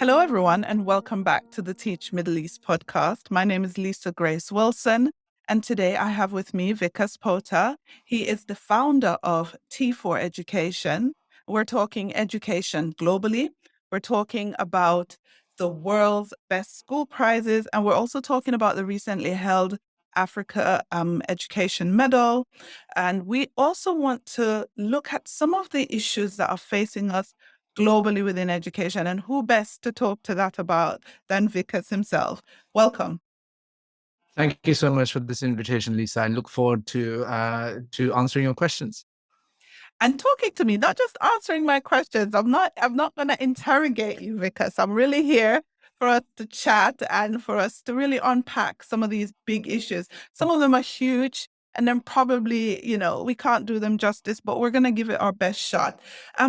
Hello, everyone, and welcome back to the Teach Middle East podcast. My name is Leisa Grace Wilson, and today I have with me Vikas Pota. He is the founder of T4 Education. We're talking education globally. We're talking about the world's best school prizes, and we're also talking about the recently held Africa Education Medal. And we also want to look at some of the issues that are facing us globally within education. And who best to talk to that about than Vikas himself? Welcome. Thank you so much for this invitation, Lisa. I look forward to answering your questions. And talking to me, not just answering my questions. I'm not going to interrogate you, Vikas. I'm really here for us to chat and for us to really unpack some of these big issues. Some of them are huge, and then probably, we can't do them justice, but we're going to give it our best shot.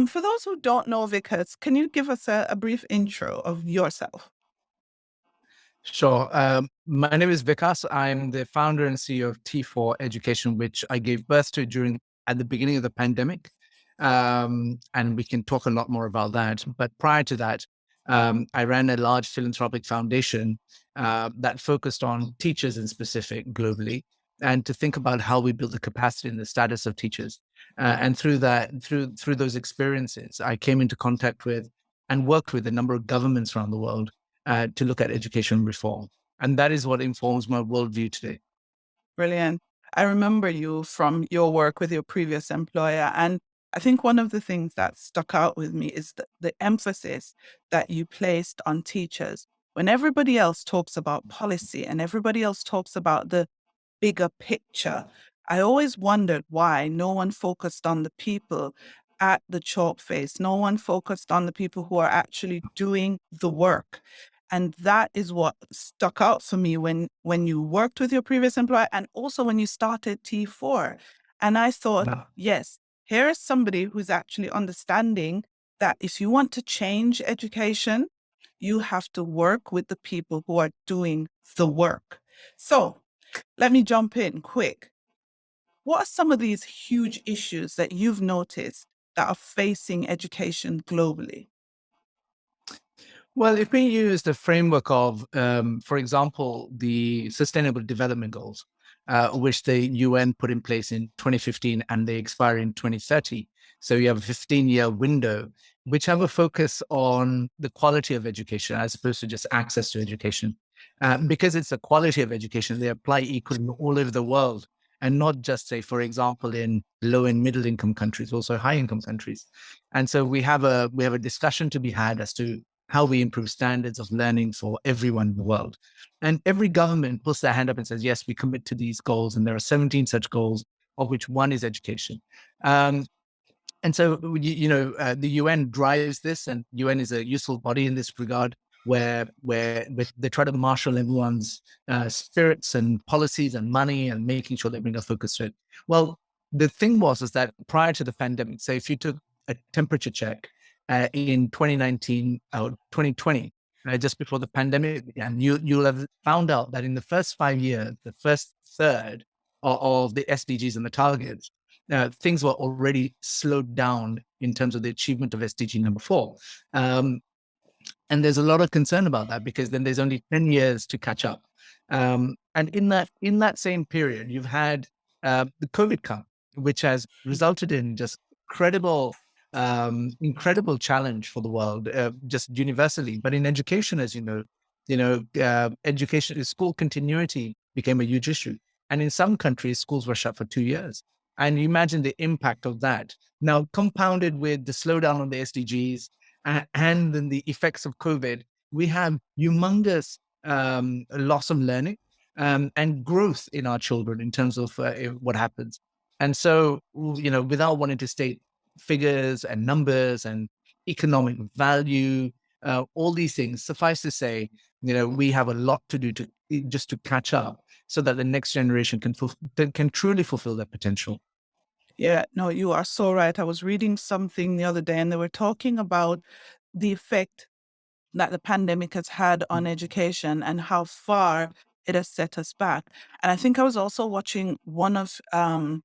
For those who don't know Vikas, can you give us a brief intro of yourself? Sure. My name is Vikas. I'm the founder and CEO of T4 Education, which I gave birth to at the beginning of the pandemic. And we can talk a lot more about that. But prior to that, I ran a large philanthropic foundation that focused on teachers in specific globally, and to think about how we build the capacity and the status of teachers. And through those experiences, I came into contact with and worked with a number of governments around the world to look at education reform. And that is what informs my worldview today. Brilliant. I remember you from your work with your previous employer. And I think one of the things that stuck out with me is the emphasis that you placed on teachers. When everybody else talks about policy and everybody else talks about the bigger picture, I always wondered why no one focused on the people at the chalk face. No one focused on the people who are actually doing the work. And that is what stuck out for me when you worked with your previous employer and also when you started T4. And I thought, yes, here is somebody who's actually understanding that if you want to change education, you have to work with the people who are doing the work. So let me jump in quick. What are some of these huge issues that you've noticed that are facing education globally? Well, if we use the framework of, for example, the Sustainable Development Goals, which the UN put in place in 2015 and they expire in 2030. So you have a 15-year window, which have a focus on the quality of education as opposed to just access to education. Because it's the quality of education, they apply equally all over the world, and not just, say, for example, in low and middle income countries, also high income countries. And so we have a discussion to be had as to how we improve standards of learning for everyone in the world. And every government puts their hand up and says, yes, we commit to these goals. And there are 17 such goals, of which one is education. And so, the UN drives this, and UN is a useful body in this regard, where they try to marshal everyone's spirits and policies and money and making sure they bring a focus to it. Well, the thing is that prior to the pandemic, so if you took a temperature check in 2019 or 2020, just before the pandemic, and you'll have found out that in the first 5 years, the first third of the SDGs and the targets, things were already slowed down in terms of the achievement of SDG number 4. And there's a lot of concern about that because then there's only 10 years to catch up. And in that same period, you've had the COVID come, which has resulted in just incredible challenge for the world, just universally. But in education, as education, school continuity became a huge issue. And in some countries, schools were shut for 2 years. And you imagine the impact of that. Now, compounded with the slowdown on the SDGs and then the effects of COVID, we have humongous loss of learning and growth in our children in terms of what happens. And so, without wanting to state figures and numbers and economic value, all these things, suffice to say, we have a lot to do to catch up so that the next generation can truly fulfill their potential. Yeah, no, you are so right. I was reading something the other day and they were talking about the effect that the pandemic has had on education and how far it has set us back. And I think I was also watching one of I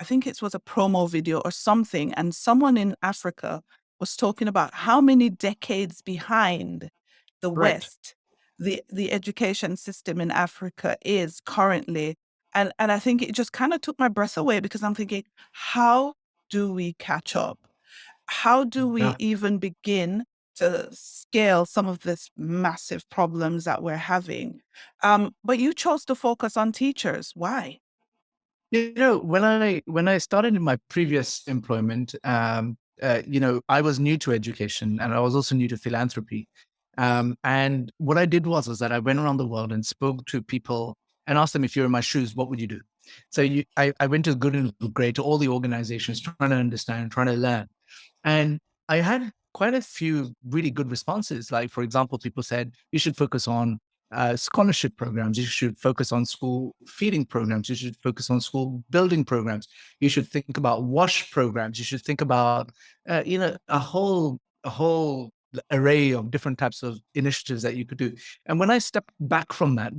think it was a promo video or something, and someone in Africa was talking about how many decades behind the Correct. West the education system in Africa is currently. And I think it just kind of took my breath away, because I'm thinking, how do we catch up? How do we Yeah. even begin to scale some of these massive problems that we're having? But you chose to focus on teachers. Why? When I started in my previous employment, I was new to education and I was also new to philanthropy. And what I did was that I went around the world and spoke to people and asked them, if you're in my shoes, what would you do? So I went to good and great to all the organizations, trying to understand, trying to learn. And I had quite a few really good responses. Like, for example, people said, you should focus on scholarship programs. You should focus on school feeding programs. You should focus on school building programs. You should think about wash programs. You should think about, a whole array of different types of initiatives that you could do. And when I stepped back from that,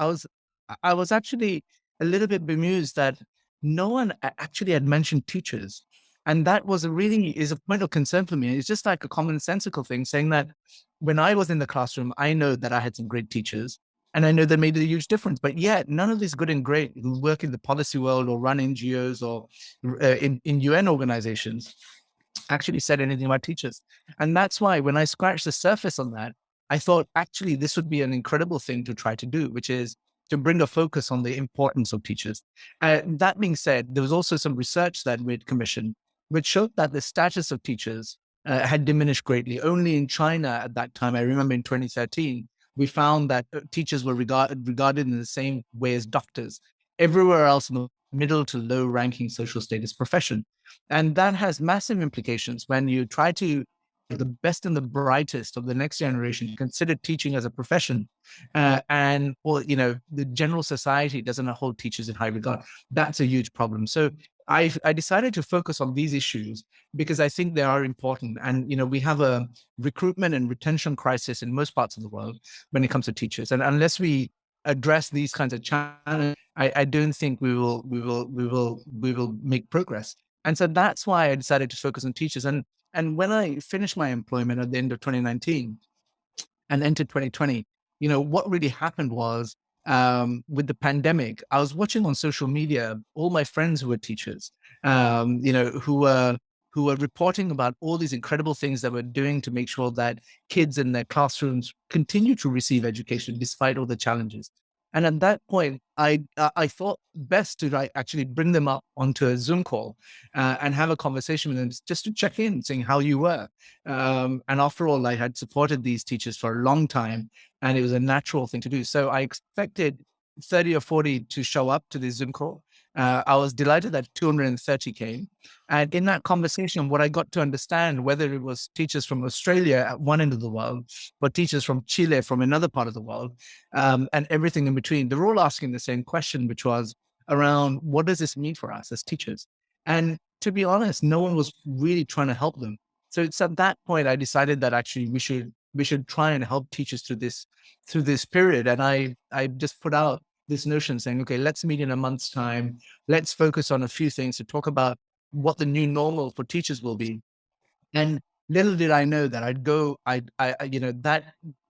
I was actually a little bit bemused that no one actually had mentioned teachers. And that was is a point of concern for me. It's just like a commonsensical thing, saying that when I was in the classroom, I know that I had some great teachers and I know they made a huge difference. But yet, none of these good and great who work in the policy world or run NGOs or in UN organizations actually said anything about teachers. And that's why when I scratched the surface on that, I thought actually this would be an incredible thing to try to do, which is to bring a focus on the importance of teachers. That being said, there was also some research that we'd commissioned, which showed that the status of teachers had diminished greatly. Only in China at that time, I remember in 2013, we found that teachers were regarded in the same way as doctors. Everywhere else in the middle to low ranking social status profession. And that has massive implications when you try to the best and the brightest of the next generation consider teaching as a profession, and well, the general society doesn't hold teachers in high regard. That's a huge problem. So I decided to focus on these issues because I think they are important. And we have a recruitment and retention crisis in most parts of the world when it comes to teachers. And unless we address these kinds of challenges, I don't think we will make progress. And so that's why I decided to focus on teachers. And when I finished my employment at the end of 2019 and entered 2020, what really happened was, with the pandemic, I was watching on social media all my friends who were teachers, who were reporting about all these incredible things that we're doing to make sure that kids in their classrooms continue to receive education despite all the challenges. And at that point, I thought best to actually bring them up onto a Zoom call and have a conversation with them just to check in, saying how you were. And after all, I had supported these teachers for a long time, and it was a natural thing to do. So I expected 30 or 40 to show up to this Zoom call. I was delighted that 230 came. And in that conversation, what I got to understand, whether it was teachers from Australia at one end of the world, or teachers from Chile from another part of the world, and everything in between, they're all asking the same question, which was around what does this mean for us as teachers? And to be honest, no one was really trying to help them. So it's at that point I decided that actually we should try and help teachers through this period. And I just put out this notion saying, okay, let's meet in a month's time. Let's focus on a few things to talk about what the new normal for teachers will be. And little did I know that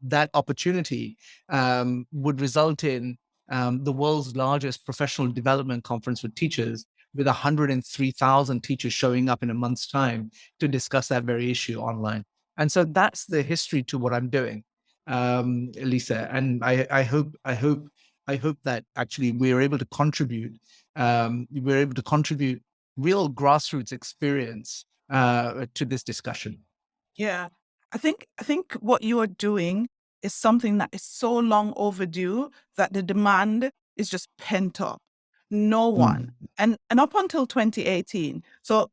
that opportunity would result in the world's largest professional development conference for teachers, with 103,000 teachers showing up in a month's time to discuss that very issue online. And so that's the history to what I'm doing, Lisa. And I hope that actually we're able to contribute. We're able to contribute real grassroots experience to this discussion. Yeah. I think what you are doing is something that is so long overdue that the demand is just pent up. No one. Mm. And up until 2018, so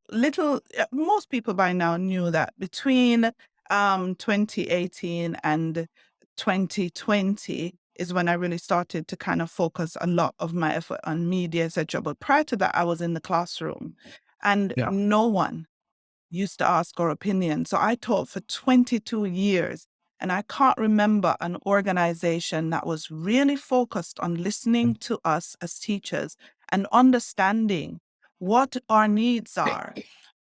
most people by now knew that between 2018 and 2020 is when I really started to kind of focus a lot of my effort on media, etc. But prior to that, I was in the classroom, and Yeah. no one used to ask our opinion. So I taught for 22 years, and I can't remember an organization that was really focused on listening to us as teachers and understanding what our needs are.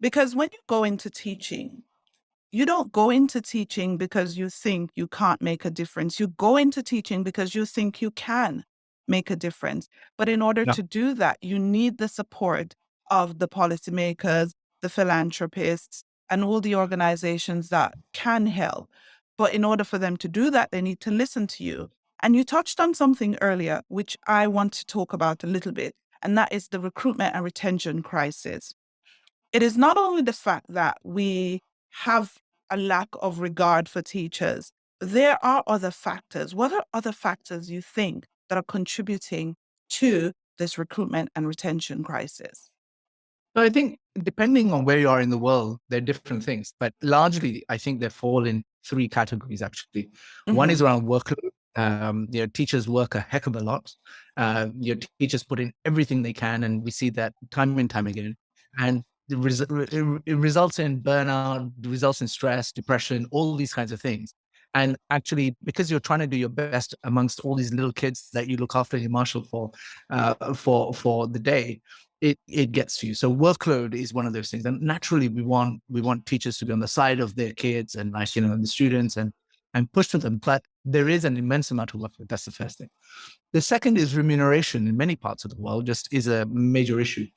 Because when you go into teaching, you don't go into teaching because you think you can't make a difference. You go into teaching because you think you can make a difference. But in order Yeah. to do that, you need the support of the policymakers, the philanthropists, and all the organizations that can help. But in order for them to do that, they need to listen to you. And you touched on something earlier, which I want to talk about a little bit, and that is the recruitment and retention crisis. It is not only the fact that we have a lack of regard for teachers, there are other factors. What are other factors you think that are contributing to this recruitment and retention crisis? So I think depending on where you are in the world, there are different things, but largely I think they fall in three categories actually. One is Mm-hmm. around workload. Teachers work a heck of a lot. Teachers put in everything they can, and we see that time and time again. And it results in burnout, results in stress, depression, all these kinds of things. And actually, because you're trying to do your best amongst all these little kids that you look after and you marshal for the day, it gets to you. So workload is one of those things, and naturally we want teachers to be on the side of their kids and the students and push for them. But there is an immense amount of workload. That's the first thing. The second is remuneration. In many parts of the world, just is a major issue.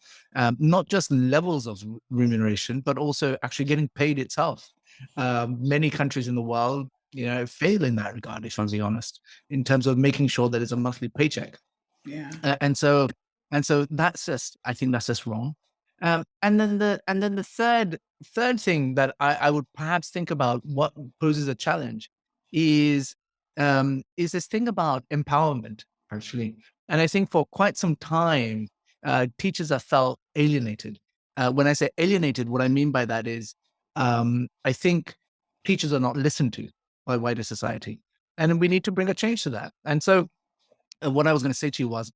Not just levels of remuneration, but also actually getting paid itself. Many countries in the world, fail in that regard. If I'm being honest, in terms of making sure that it's a monthly paycheck. Yeah. And so that's just, I think that's just wrong. And then the third thing that I would perhaps think about what poses a challenge is this thing about empowerment actually. And I think for quite some time, teachers have felt alienated. When I say alienated, what I mean by that is I think teachers are not listened to by wider society, and we need to bring a change to that. And so what I was going to say to you was,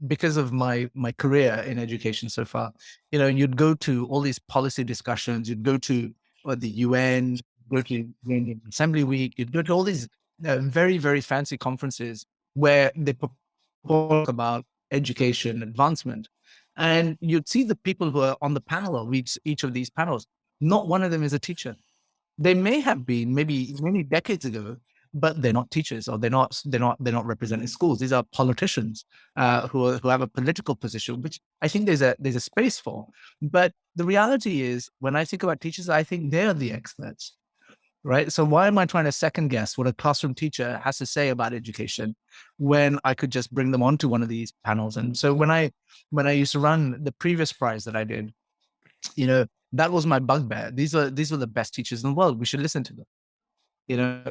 because of my career in education so far, you'd go to all these policy discussions, you'd go to the UN, go to Assembly Week, you'd go to all these very, very fancy conferences where they talk about education advancement. And you'd see the people who are on the panel of each of these panels. Not one of them is a teacher. They may have been maybe many decades ago, but they're not teachers, or they're not representing schools. These are politicians who have a political position, which I think there's a space for. But the reality is, when I think about teachers, I think they're the experts, right? So why am I trying to second guess what a classroom teacher has to say about education when I could just bring them onto one of these panels? And so when I used to run the previous prize that I did, that was my bugbear. These were the best teachers in the world. We should listen to them.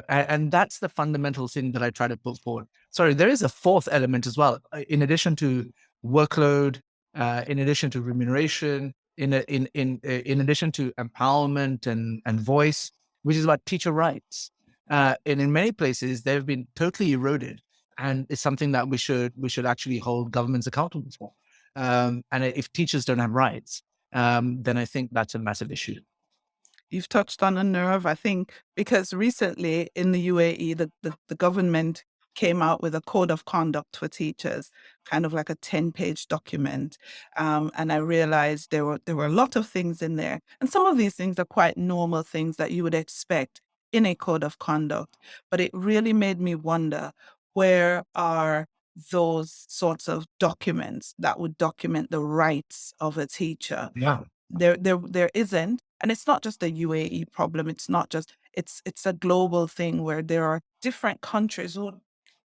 And that's the fundamental thing that I try to put forward. Sorry, there is a fourth element as well. In addition to workload, in addition to remuneration, in addition to empowerment and voice, which is about teacher rights. And in many places, they've been totally eroded, and it's something that we should actually hold governments accountable for. And if teachers don't have rights, then I think that's a massive issue. You've touched on a nerve, I think, because recently in the UAE, the government came out with a code of conduct for teachers, kind of like a 10-page document. And I realized there were a lot of things in there. And some of these things are quite normal things that you would expect in a code of conduct. But it really made me wonder, where are those sorts of documents that would document the rights of a teacher? Yeah. There isn't. And it's not just a UAE problem. It's not just, it's a global thing where there are different countries who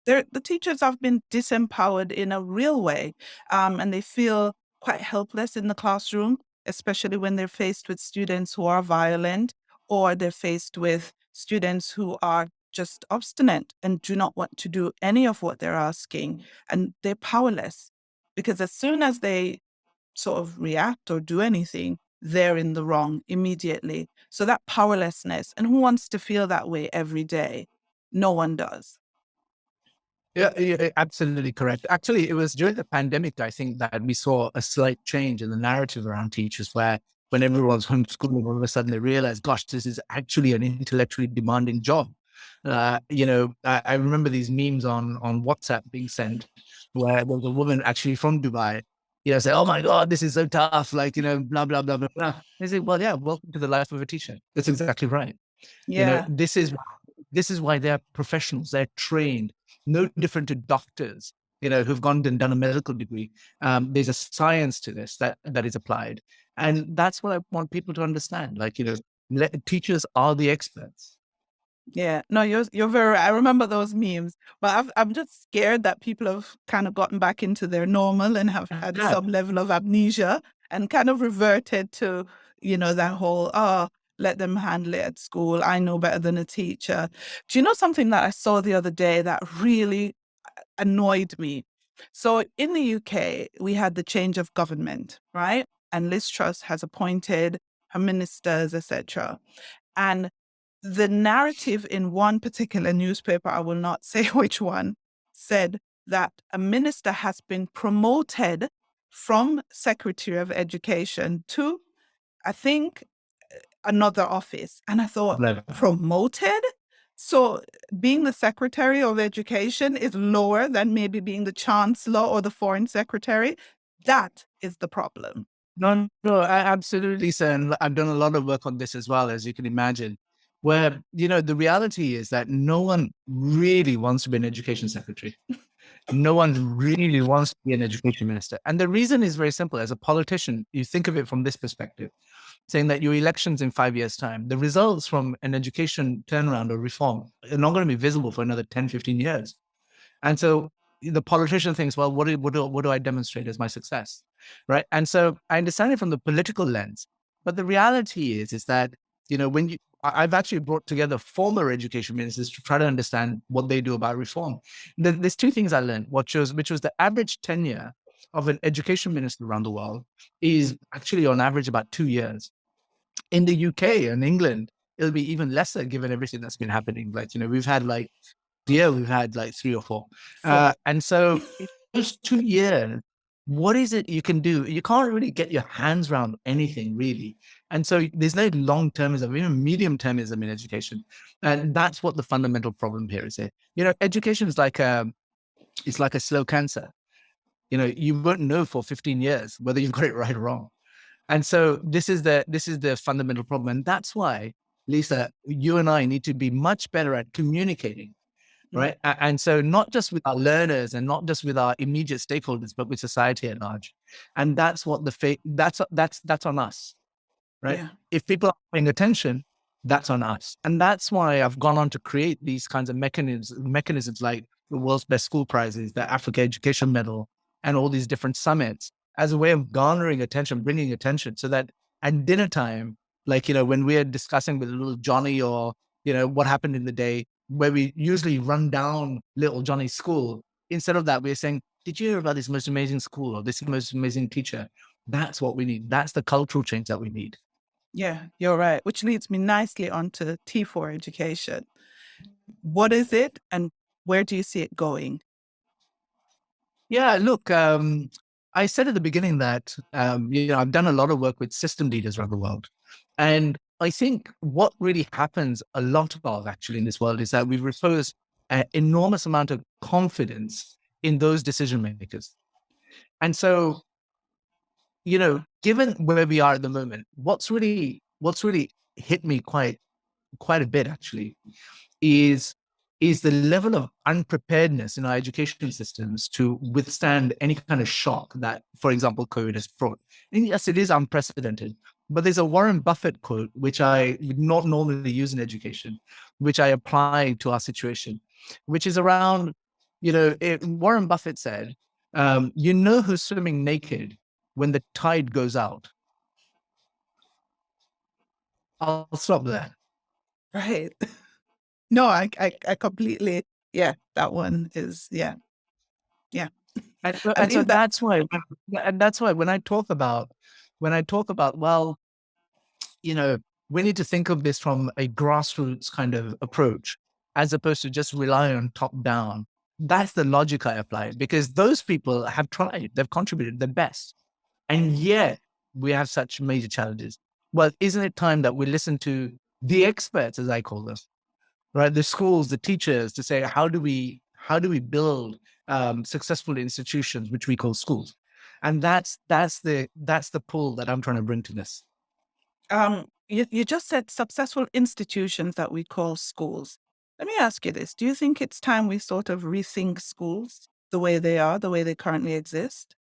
the teachers have been disempowered in a real way. And they feel quite helpless in the classroom, especially when they're faced with students who are violent, or they're faced with students who are just obstinate and do not want to do any of what they're asking. And they're powerless, because as soon as they sort of react or do anything, they're in the wrong immediately. So that powerlessness, and who wants to feel that way every day? No one does. Yeah, absolutely correct. Actually, it was during the pandemic, I think, that we saw a slight change in the narrative around teachers, where when everyone's homeschooling, all of a sudden they realized, gosh, this is actually an intellectually demanding job. I remember these memes on WhatsApp being sent, where there was a woman actually from Dubai, say, oh my God, this is so tough. Like, blah, blah, blah, blah, blah. They say, well, yeah, welcome to the life of a teacher. That's exactly right. Yeah. This is why they're professionals. They're trained, no different to doctors, who've gone and done a medical degree. There's a science to this that is applied. And that's what I want people to understand. Like, teachers are the experts. Yeah, no, you're very right. I remember those memes, but I'm just scared that people have kind of gotten back into their normal and have had Yeah. some level of amnesia and kind of reverted to, that whole, oh, let them handle it at school. I know better than a teacher. Do you know something that I saw the other day that really annoyed me? So in the UK, we had the change of government, right? And Liz Truss has appointed her ministers, etc. And the narrative in one particular newspaper, I will not say which one, said that a minister has been promoted from Secretary of Education to, I think, another office. And I thought, promoted? So being the Secretary of Education is lower than maybe being the Chancellor or the Foreign Secretary. That is the problem. No, no, absolutely, sir. And I've done a lot of work on this as well, as you can imagine, where, the reality is that no one really wants to be an education secretary. No one really wants to be an education minister. And the reason is very simple. As a politician, you think of it from this perspective, saying that your elections in 5 years' time, the results from an education turnaround or reform are not going to be visible for another 10, 15 years. And so the politician thinks, well, what do I demonstrate as my success? Right. And so I understand it from the political lens. But the reality is that, I've actually brought together former education ministers to try to understand what they do about reform. There's two things I learned, which was the average tenure of an education minister around the world is actually on average about 2 years. In the UK and England, it'll be even lesser given everything that's been happening. Like, we've had we've had like 3 or 4. And so in those 2 years, what is it you can do? You can't really get your hands around anything really. And so there's no long termism, even medium termism in education. And that's what the fundamental problem here is. Education is it's like a slow cancer. You won't know for 15 years whether you've got it right or wrong. And so this is the fundamental problem. And that's why, Lisa, you and I need to be much better at communicating, right? And so not just with our learners and not just with our immediate stakeholders, but with society at large. And that's what that's on us, right? Yeah. If people are paying attention, that's on us. And that's why I've gone on to create these kinds of mechanisms like the World's Best School Prizes, the Africa Education Medal, and all these different summits as a way of garnering attention, bringing attention so that at dinner time, like, when we're discussing with little Johnny or, what happened in the day, where we usually run down little Johnny's school, instead of that, we're saying, did you hear about this most amazing school or this most amazing teacher? That's what we need. That's the cultural change that we need. Yeah, you're right. Which leads me nicely onto T4 education. What is it and where do you see it going? Yeah, look, I said at the beginning that, I've done a lot of work with system leaders around the world. And I think what really happens a lot of actually in this world is that we repose an enormous amount of confidence in those decision makers. And so, given where we are at the moment, what's really hit me quite a bit actually is the level of unpreparedness in our education systems to withstand any kind of shock that, for example, COVID has brought. And yes, it is unprecedented, but there's a Warren Buffett quote, which I would not normally use in education, which I apply to our situation, which is around, Warren Buffett said, who's swimming naked when the tide goes out. I'll stop there. Right. No, I completely, yeah, that one is, yeah, yeah. I And so leave that. that's why when I talk about, well, you know, we need to think of this from a grassroots kind of approach, as opposed to just rely on top down. That's the logic I apply, because those people have tried, they've contributed their best. And yet we have such major challenges. Well, isn't it time that we listen to the experts, as I call them, right? The schools, the teachers, to say, how do we build successful institutions, which we call schools? And that's the pull that I'm trying to bring to this. You just said successful institutions that we call schools. Let me ask you this. Do you think it's time we sort of rethink schools the way they are, the way they currently exist?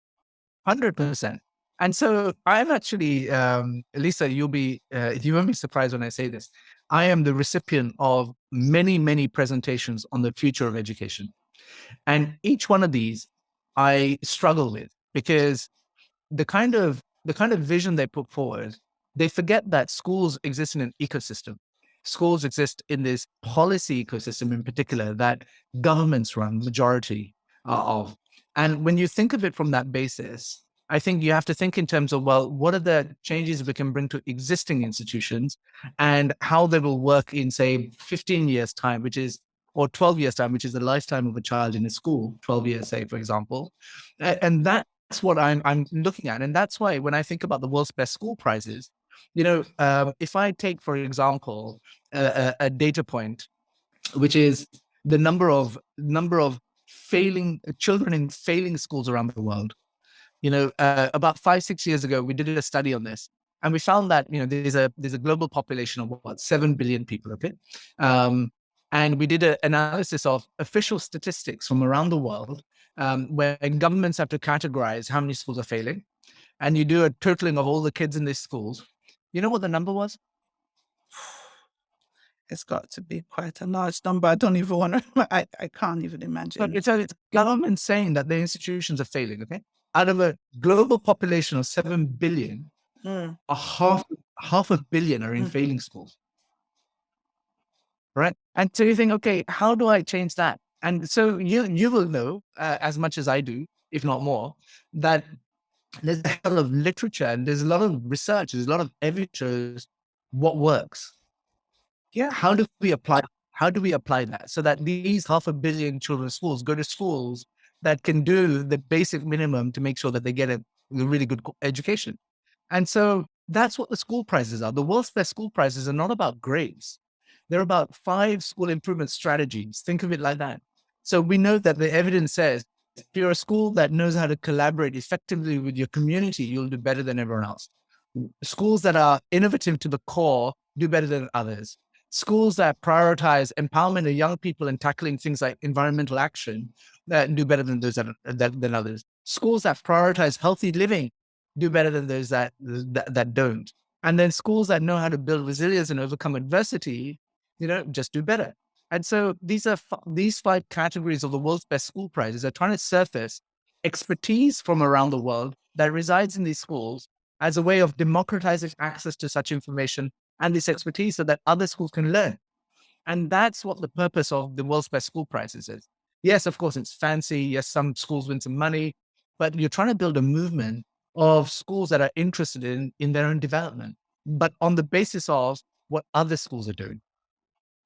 100%. And so I'm actually, Lisa, you won't be surprised when I say this. I am the recipient of many, many presentations on the future of education. And each one of these I struggle with because the kind of vision they put forward, they forget that schools exist in an ecosystem. Schools exist in this policy ecosystem in particular that governments run majority of. And when you think of it from that basis, I think you have to think in terms of, well, what are the changes we can bring to existing institutions and how they will work in, say, 15 years time, or 12 years time, which is the lifetime of a child in a school, 12 years, say, for example. And that's what I'm looking at. And that's why when I think about the world's best school prizes, if I take, for example, a data point, which is the number of failing children in failing schools around the world. About 5-6 years ago, we did a study on this, and we found that there's a global population of what 7 billion people. Okay, and we did an analysis of official statistics from around the world, where governments have to categorize how many schools are failing, and you do a totaling of all the kids in these schools. You know what the number was? It's got to be quite a large number. I don't even want to, I can't even But imagine. it's government saying that the institutions are failing. Okay, out of a global population of 7 billion, Mm, a half a billion are in mm. failing schools, right? And so you think, okay, how do I change that? And so you will know as much as I do, if not more, that there's a lot of literature and there's a lot of research, there's a lot of evidence shows what works. Yeah. How do we apply that so that these half a billion children's schools go to schools that can do the basic minimum to make sure that they get a really good education? And so that's what the school prizes are. The world's best school prizes are not about grades. They're about 5 school improvement strategies. Think of it like that. So we know that the evidence says if you're a school that knows how to collaborate effectively with your community, you'll do better than everyone else. Schools that are innovative to the core do better than others. Schools that prioritize empowerment of young people and tackling things like environmental action that do better than than others. Schools that prioritize healthy living do better than those that don't. And then schools that know how to build resilience and overcome adversity, just do better. And so these 5 categories of the world's best school prizes are trying to surface expertise from around the world that resides in these schools as a way of democratizing access to such information and this expertise so that other schools can learn. And that's what the purpose of the world's best school prizes is. Yes, of course, it's fancy. Yes, some schools win some money, but you're trying to build a movement of schools that are interested in their own development, but on the basis of what other schools are doing.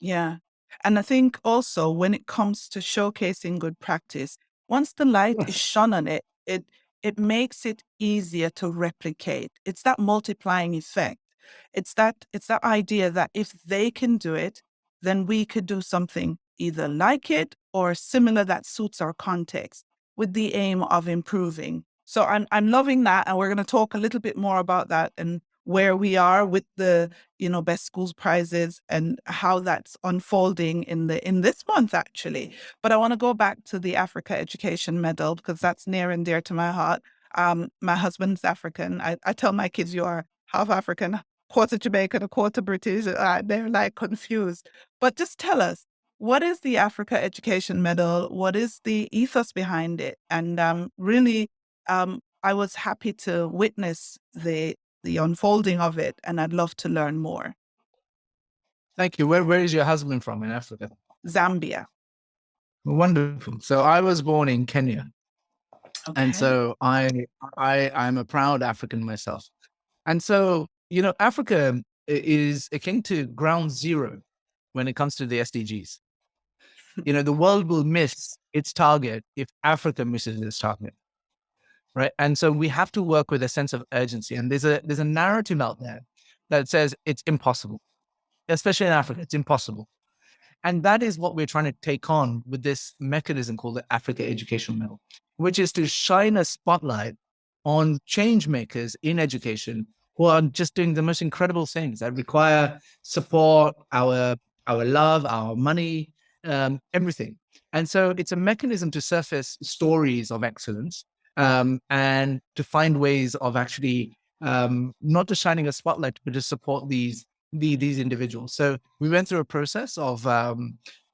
Yeah. And I think also when it comes to showcasing good practice, once the light is Yes. shone on it, it makes it easier to replicate. It's that multiplying effect. It's that idea that if they can do it, then we could do something either like it or similar that suits our context with the aim of improving. So I'm loving that. And we're going to talk a little bit more about that and where we are with the best schools prizes and how that's unfolding in this month actually. But I want to go back to the Africa Education Medal because that's near and dear to my heart. My husband's African. I tell my kids you are half African, quarter Jamaican, a quarter British. They're like confused. But just tell us, what is the Africa Education Medal? What is the ethos behind it? And really, I was happy to witness the unfolding of it, and I'd love to learn more. Thank you. Where is your husband from in Africa? Zambia. Wonderful. So I was born in Kenya. And Okay. so I'm a proud African myself. And so, Africa is akin to ground zero when it comes to the SDGs. The world will miss its target if Africa misses its target. Right. And so we have to work with a sense of urgency. And there's a narrative out there that says it's impossible, especially in Africa, it's impossible. And that is what we're trying to take on with this mechanism called the Africa Education Medal, which is to shine a spotlight on change makers in education who are just doing the most incredible things that require support, our love, our money, everything. And so it's a mechanism to surface stories of excellence, and to find ways of actually not just shining a spotlight, but to support these individuals. So we went through a process of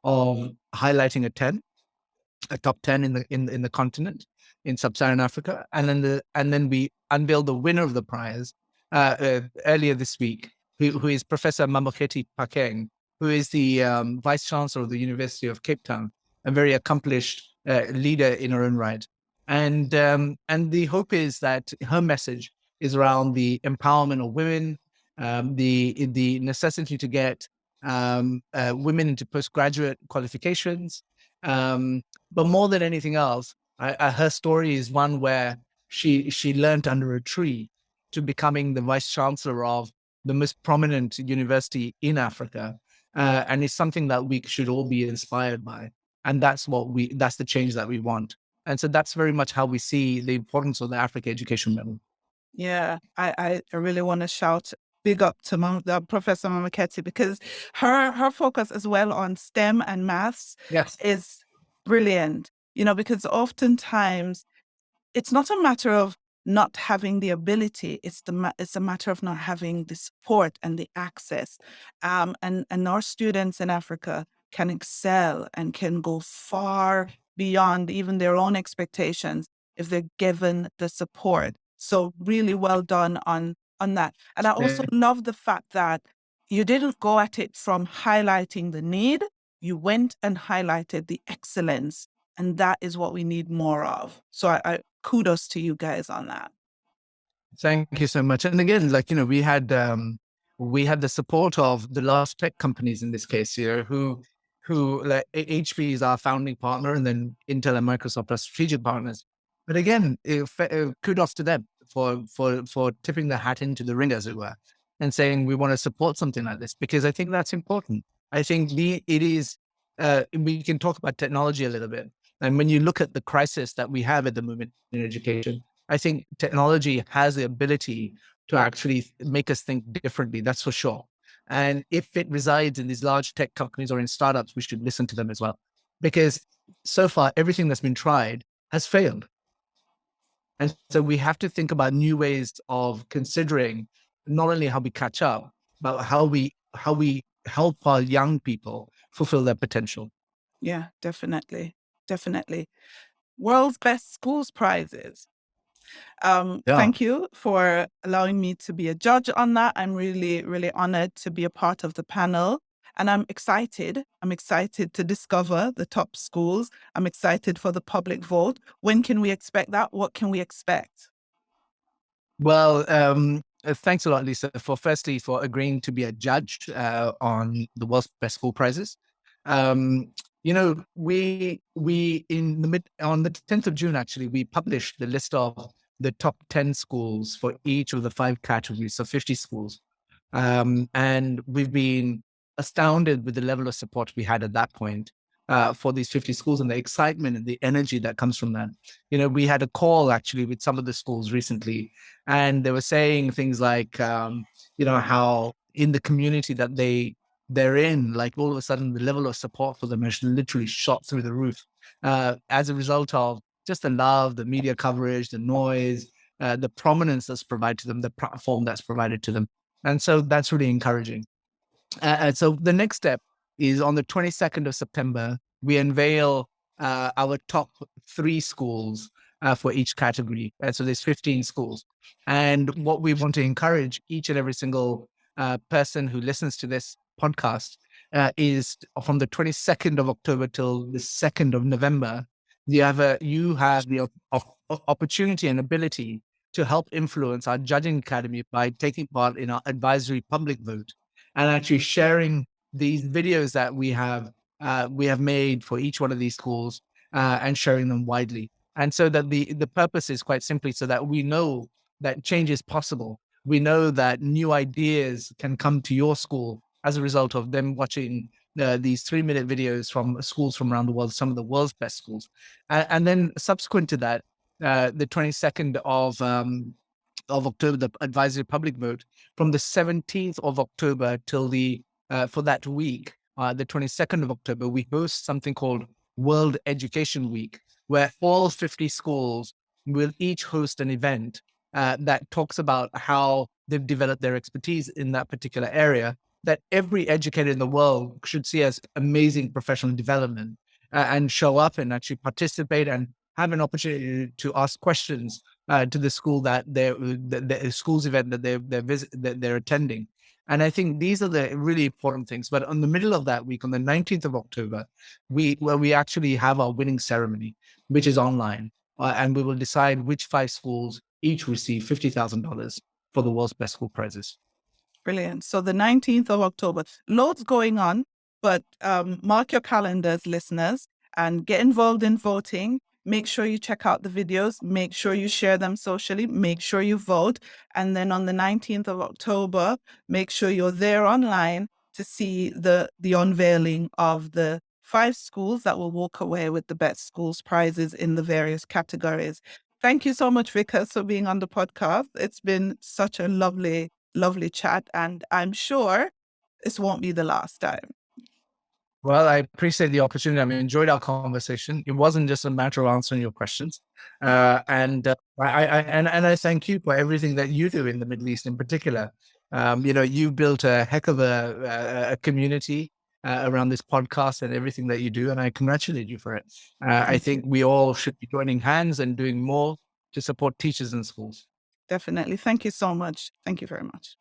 highlighting a top 10 in the continent in sub-Saharan Africa, and then we unveiled the winner of the prize earlier this week, who is Professor Mamoketi Pakeng, who is the vice chancellor of the University of Cape Town, a very accomplished leader in her own right. And the hope is that her message is around the empowerment of women, the necessity to get women into postgraduate qualifications. But more than anything else, her story is one where she learned under a tree to becoming the vice chancellor of the most prominent university in Africa, and it's something that we should all be inspired by. And that's the change that we want. And so that's very much how we see the importance of the Africa Education Medal. Yeah, I really want to shout big up to Professor Mamaketi, because her focus as well on STEM and maths Yes. is brilliant. Because oftentimes it's not a matter of not having the ability. It's a matter of not having the support and the access. And our students in Africa can excel and can go far beyond even their own expectations if they're given the support. So really well done on that. And I also love the fact that you didn't go at it from highlighting the need. You went and highlighted the excellence, and that is what we need more of. So I kudos to you guys on that. Thank you so much. And again, we had the support of the large tech companies in this case here, who like HP is our founding partner, and then Intel and Microsoft are strategic partners. But again, kudos to them for tipping the hat into the ring, as it were, and saying we want to support something like this, because I think that's important. I think it is. We can talk about technology a little bit, and when you look at the crisis that we have at the moment in education, I think technology has the ability to actually make us think differently. That's for sure. And if it resides in these large tech companies or in startups, we should listen to them as well, because so far everything that's been tried has failed. And so we have to think about new ways of considering not only how we catch up, but how we help our young people fulfill their potential. Yeah, definitely. Definitely. World's Best Schools Prizes. Yeah. Thank you for allowing me to be a judge on that. I'm really, really honored to be a part of the panel. And I'm excited. I'm excited to discover the top schools. I'm excited for the public vote. When can we expect that? What can we expect? Well, thanks a lot, Lisa, for agreeing to be a judge on the World's Best School Prizes. We on the 10th of June, actually, we published the list of the top 10 schools for each of the 5 categories, so 50 schools. And we've been astounded with the level of support we had at that point for these 50 schools, and the excitement and the energy that comes from that. We had a call actually with some of the schools recently, and they were saying things like, how in the community that they're in, like all of a sudden the level of support for them has literally shot through the roof as a result of just the love, the media coverage, the noise, the prominence that's provided to them, the platform that's provided to them. And so that's really encouraging. So the next step is on the 22nd of September, we unveil our top 3 schools for each category. So there's 15 schools. And what we want to encourage each and every single person who listens to this podcast is from the 22nd of October till the 2nd of November, you have the opportunity and ability to help influence our judging academy by taking part in our advisory public vote and actually sharing these videos that we have made for each one of these schools and sharing them widely. And so that the purpose is quite simply so that we know that change is possible. We know that new ideas can come to your school as a result of them watching these 3-minute videos from schools from around the world, some of the world's best schools. And then subsequent to that, the 22nd of October, the advisory public vote, from the 17th of October till for that week, the 22nd of October, we host something called World Education Week, where all 50 schools will each host an event that talks about how they've developed their expertise in that particular area, that every educator in the world should see as amazing professional development, and show up and actually participate and have an opportunity to ask questions to the school the school's event that they're attending. And I think these are the really important things. But on the middle of that week, on the 19th of October, we actually have our winning ceremony, which is online. And we will decide which 5 schools each receive $50,000 for the world's best school prizes. Brilliant. So the 19th of October, loads going on, but mark your calendars, listeners, and get involved in voting. Make sure you check out the videos. Make sure you share them socially. Make sure you vote. And then on the 19th of October, make sure you're there online to see the unveiling of the 5 schools that will walk away with the best schools prizes in the various categories. Thank you so much, Vikas, for being on the podcast. It's been such a lovely chat, and I'm sure this won't be the last time. Well, I appreciate the opportunity. I enjoyed our conversation. It wasn't just a matter of answering your questions, and I thank you for everything that you do in the Middle East, in particular. You built a heck of a community around this podcast and everything that you do, and I congratulate you for it. I think we all should be joining hands and doing more to support teachers and schools. Definitely. Thank you so much. Thank you very much.